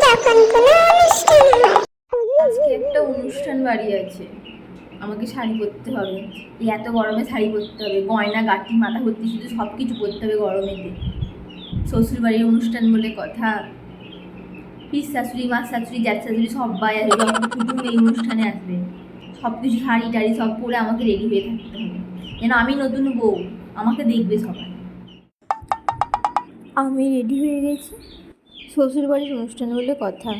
যখন কোনো অনুষ্ঠান হয়। আজকে একটা অনুষ্ঠান বাড়ি আছে, আমাকে শাড়ি পরতে হবে। এই এত গরমে শাড়ি পরতে হবে, গয়না গাঁটি মাথা ভর্তি শুধু সব কিছু পরতে হবে গরমেতে। শ্বশুর বাড়ির অনুষ্ঠান বলে কথা, পিস শাশুড়ি মা শাশুড়ি জ্যাঠ শাশুড়ি সবাই আসবে, যত কুটুম এই অনুষ্ঠানে আসবে। সব কিছু শাড়ি টাড়ি সব পরে আমাকে রেডি হয়ে থাকতে হবে, যেন আমি নতুন বউ, আমাকে দেখবে সবাই। আমি রেডি হয়ে গেছি, শ্বশুর বাড়ির অনুষ্ঠান বলে কথা।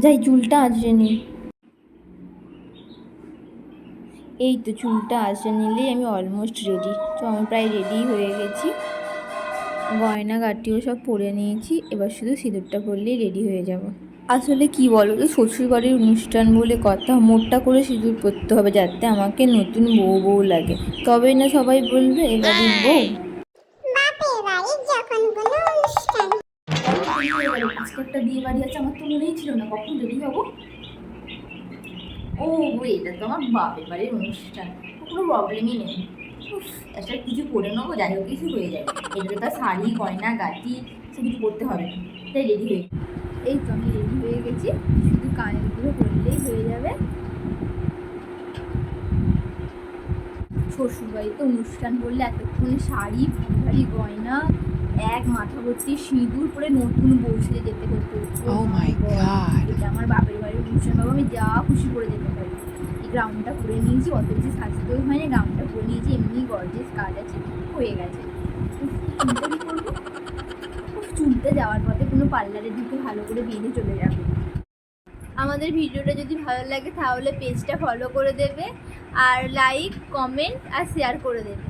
যাই চুলটা আঁচড়ে নি। এই তো চুলটা আঁচড়ে নিলেই আমি অলমোস্ট রেডি। তো আমি প্রায় রেডি হয়ে গেছি, গয়না গাটিও সব পরে নিয়েছি, এবার শুধু সিঁদুরটা পরলেই রেডি হয়ে যাব। আসলে কি বলো তো, শ্বশুরবাড়ির অনুষ্ঠান বলে কথা, মোটা করে সিঁদুর পরতে হবে যাতে আমাকে নতুন বউ বউ লাগে, তবেই না সবাই বলবে এবারের বউ। বাপের বাড়ির যখন কোনো অনুষ্ঠান। আজকে একটা বিয়ে বাড়ি আছে, আমার তো মনেই ছিল না কখন রেডি হবো। ও এটা তো আমার বাপের বাড়ির অনুষ্ঠান, কোনো প্রবলেমই নেই। একটা কিছু পরে নেবো, যাই হোক কিছু হয়ে যায়। এটাতে তো শাড়ি গয়না গাটি সব কিছু করতে হবে, তাই রেডি হয়ে। এই তো আমি রেডি হয়ে গেছি, শুধু কানের গুলো করলেই হয়ে যাবে। শ্বশুরবাড়িতে অনুষ্ঠান বললে এতক্ষণে শাড়ি ভারী গয়না, এক মাথা ভর্তি সিঁদুর পরে নতুন বউ সেজে যেতে হতো। এটা আমার বাপের বাড়ির অনুষ্ঠান, বাবা আমি যা খুশি করে যেতে পারি। এই গ্রাউন্ডটা করে নিয়েছি, অত বেশি সাজতেও হয়নি, গ্রাউন্ডটা করে নিয়েছি, এমনি গর্জেস কাজ আছে, হয়ে গেছে। চুলটা কী করবো? চুলটা যাওয়ার পথে কোনো পার্লারে ঢুকে ভালো করে বেঁধে চলে যাবে। আমাদের ভিডিওটা যদি ভালো লাগে তাহলে পেজটা ফলো করে দেবে, আর লাইক কমেন্ট আর শেয়ার করে দেবে।